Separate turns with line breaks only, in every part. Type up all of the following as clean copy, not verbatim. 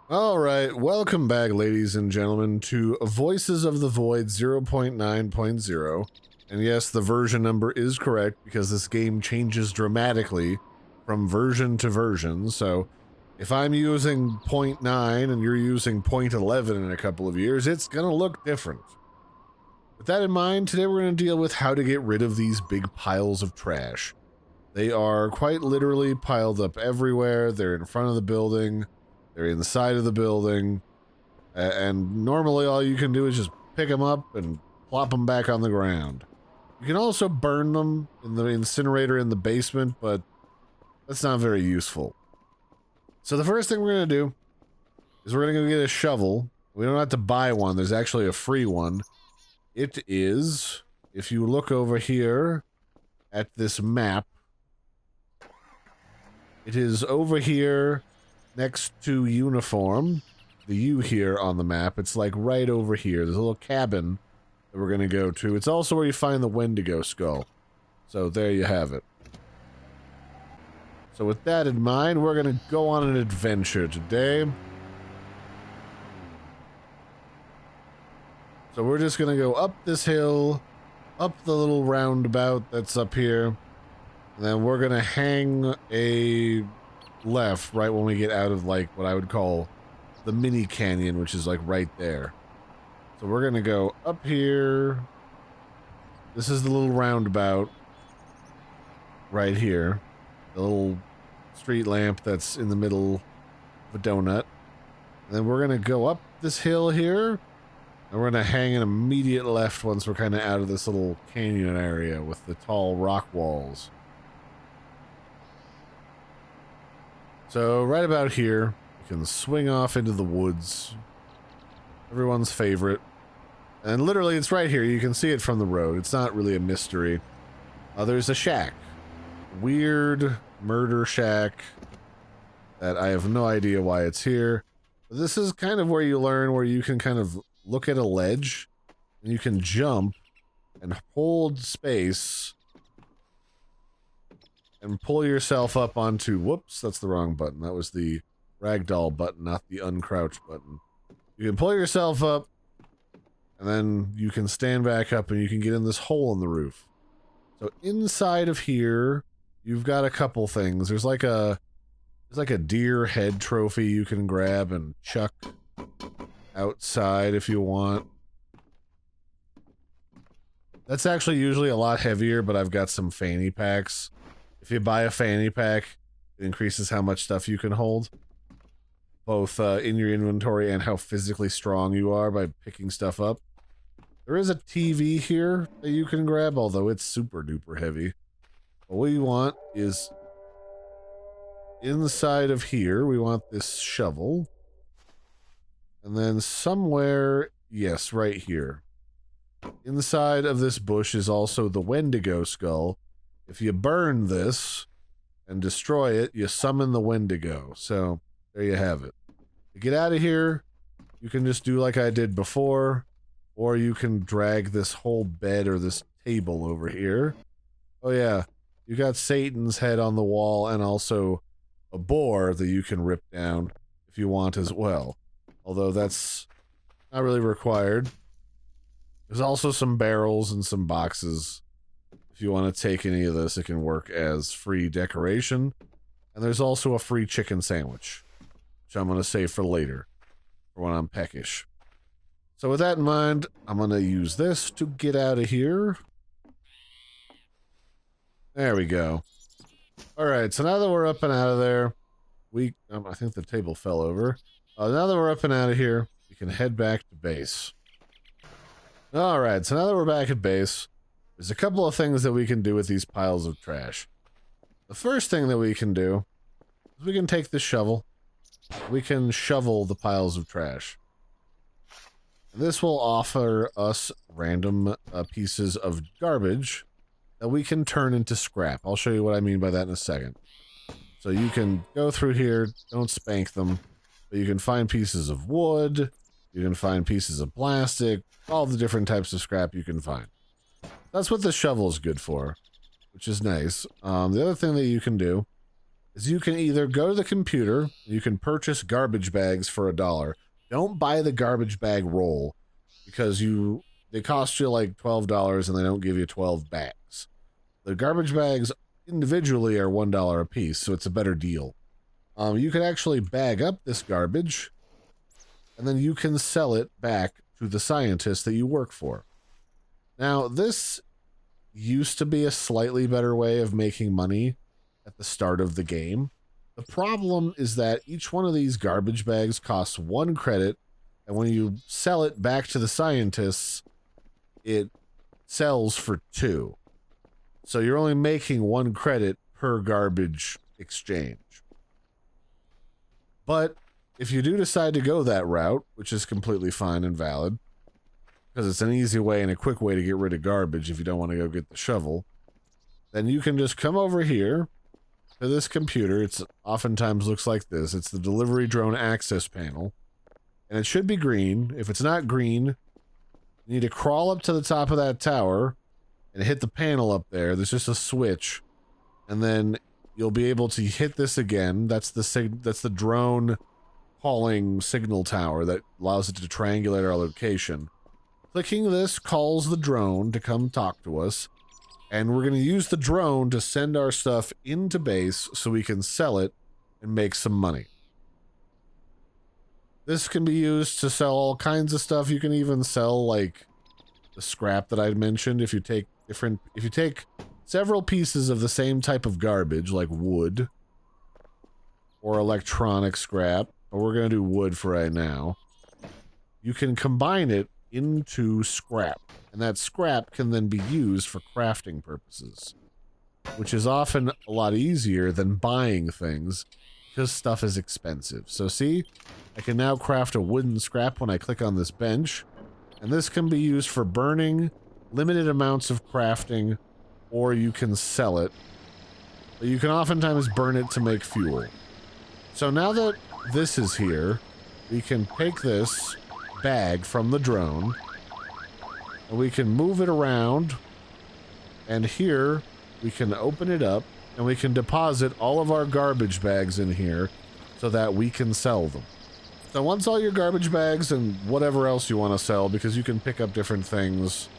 Alright, welcome back, ladies and gentlemen, to Voices of the Void 0.9.0. And yes, the version number is correct because this game changes dramatically from version to version. So if I'm using 0.9 and you're using 0.11 in a couple of years, it's gonna look different. With that in mind, today we're going to deal with how to get rid of these big piles of trash. They are quite literally piled up everywhere. They're in front of the building. They're inside of the building, and normally all you can do is just pick them up and plop them back on the ground. You can also burn them in the incinerator in the basement, but that's not very useful. So the first thing we're going to do is we're going to go get a shovel. We don't have to buy one. There's actually a free one. It is, if you look over here at this map, it is over here next to uniform, the U here on the map. It's like right over here. There's a little cabin that we're going to go to. It's also where you find the Wendigo skull. So there you have it. So with that in mind, we're going to go on an adventure today. So we're just going to go up this hill, up the little roundabout that's up here, and then we're going to hang a left right when we get out of like what I would call the mini canyon, which is like right there. So we're gonna go up here. This is the little roundabout right here, the little street lamp that's in the middle of a donut. And then we're gonna go up this hill here, and we're gonna hang an immediate left once we're kind of out of this little canyon area with the tall rock walls. So right about here, you can swing off into the woods. Everyone's favorite. And literally it's right here. You can see it from the road. It's not really a mystery. There's a shack. Weird murder shack that I have no idea why it's here. This is kind of where you learn where you can kind of look at a ledge and you can jump and hold space and pull yourself up onto, whoops, that's the wrong button. That was the ragdoll button, not the uncrouch button. You can pull yourself up, and then you can stand back up and you can get in this hole in the roof. So inside of here, you've got a couple things. There's like a deer head trophy you can grab and chuck outside if you want. That's actually usually a lot heavier, but I've got some fanny packs. If you buy a fanny pack, it increases how much stuff you can hold, both in your inventory and how physically strong you are by picking stuff up. There is a TV here that you can grab, although it's super duper heavy. What we want is inside of here, we want this shovel. And then somewhere, yes, right here. Inside of this bush is also the Wendigo skull. If you burn this and destroy it, you summon the Wendigo. So, there you have it. To get out of here, you can just do like I did before, or you can drag this whole bed or this table over here. Oh yeah, you got Satan's head on the wall and also a boar that you can rip down if you want as well. Although that's not really required. There's also some barrels and some boxes. If you want to take any of this, it can work as free decoration. And there's also a free chicken sandwich, which I'm going to save for later, for when I'm peckish. So with that in mind, I'm going to use this to get out of here. There we go. Alright, so now that we're up and out of there, I think the table fell over. Now that we're up and out of here, we can head back to base. Alright, so now that we're back at base, there's a couple of things that we can do with these piles of trash. The first thing that we can do is we can take this shovel. We can shovel the piles of trash. And this will offer us random pieces of garbage that we can turn into scrap. I'll show you what I mean by that in a second. So you can go through here, don't spank them, but you can find pieces of wood, you can find pieces of plastic, all the different types of scrap you can find. That's what the shovel is good for, which is nice. The other thing that you can do is you can either go to the computer, you can purchase garbage bags for $1. Don't buy the garbage bag roll because they cost you like $12 and they don't give you 12 bags. The garbage bags individually are $1 a piece, so it's a better deal. You can actually bag up this garbage and then you can sell it back to the scientists that you work for. Now, this used to be a slightly better way of making money at the start of the game. The problem is that each one of these garbage bags costs 1 credit, and when you sell it back to the scientists, it sells for 2. So you're only making 1 credit per garbage exchange. But if you do decide to go that route, which is completely fine and valid, because it's an easy way and a quick way to get rid of garbage if you don't want to go get the shovel, then you can just come over here to this computer. It's oftentimes looks like this. It's the delivery drone access panel, and it should be green. If it's not green, you need to crawl up to the top of that tower and hit the panel up there. There's just a switch, and then you'll be able to hit this again. That's the drone calling signal tower that allows it to triangulate our location. Clicking this calls the drone to come talk to us, and we're going to use the drone to send our stuff into base so we can sell it and make some money. This can be used to sell all kinds of stuff. You can even sell like the scrap that I mentioned. If you take several pieces of the same type of garbage, like wood or electronic scrap, but we're going to do wood for right now, you can combine it into scrap, and that scrap can then be used for crafting purposes, which is often a lot easier than buying things because stuff is expensive. So see, I can now craft a wooden scrap when I click on this bench, and this can be used for burning, limited amounts of crafting, or you can sell it, but you can oftentimes burn it to make fuel. So now that this is here, we can take this bag from the drone and we can move it around, and here we can open it up and we can deposit all of our garbage bags in here so that we can sell them. So once all your garbage bags and whatever else you want to sell, because you can pick up different things,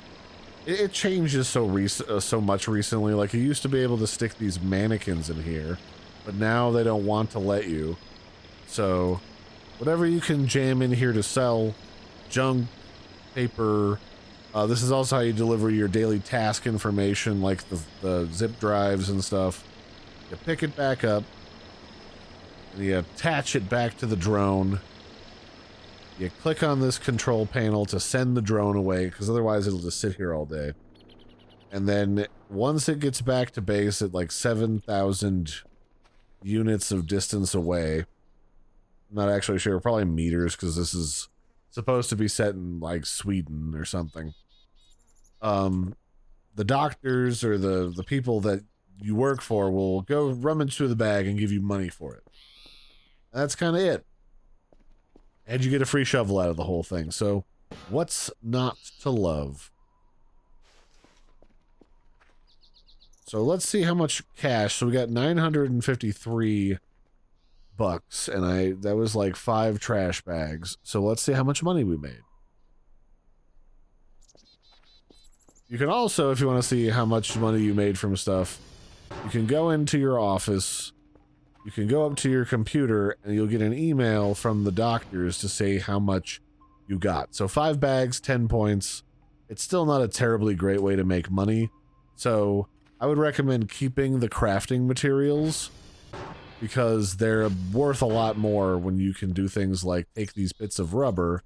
it changes so much recently. Like, you used to be able to stick these mannequins in here, but now they don't want to let you. So whatever you can jam in here to sell, junk, paper. This is also how you deliver your daily task information, like the zip drives and stuff. You pick it back up, and you attach it back to the drone. You click on this control panel to send the drone away, because otherwise it'll just sit here all day. And then once it gets back to base at like 7,000 units of distance away, I'm not actually sure, probably meters, because this is supposed to be set in like Sweden or something. The doctors or the people that you work for will go rummage through the bag and give you money for it. That's kind of it. And you get a free shovel out of the whole thing. So what's not to love? So let's see how much cash. So we got 953 bucks, and that was like 5 trash bags. So let's see how much money we made. You can also, if you want to see how much money you made from stuff, you can go into your office, you can go up to your computer, and you'll get an email from the doctors to say how much you got. So 5 bags, 10 points. It's still not a terribly great way to make money. So I would recommend keeping the crafting materials, because they're worth a lot more when you can do things like take these bits of rubber,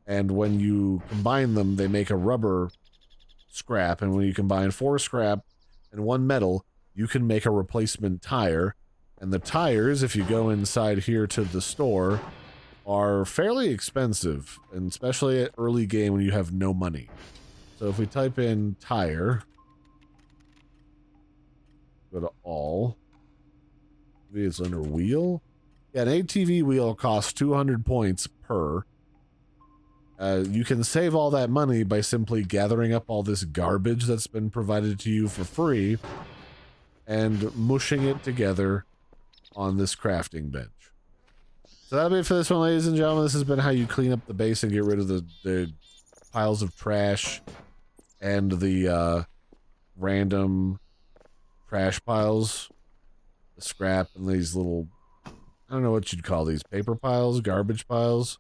and when you combine them, they make a rubber scrap, and when you combine 4 scrap and 1 metal, you can make a replacement tire. And the tires, if you go inside here to the store, are fairly expensive, and especially at early game when you have no money. So if we type in tire, go to all, maybe it's under wheel. Yeah, an ATV wheel costs 200 points per. You can save all that money by simply gathering up all this garbage that's been provided to you for free and mushing it together on this crafting bench. So that'll be it for this one, ladies and gentlemen. This has been how you clean up the base and get rid of the piles of trash and the random trash piles, the scrap, and these little, I don't know what you'd call these, paper piles, garbage piles,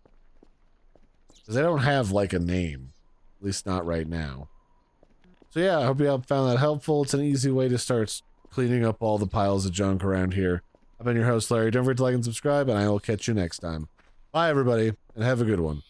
because they don't have like a name, at least not right now. So yeah, I hope you all found that helpful. It's an easy way to start cleaning up all the piles of junk around here. I've been your host, Larry. Don't forget to like and subscribe, and I will catch you next time. Bye, everybody, and have a good one.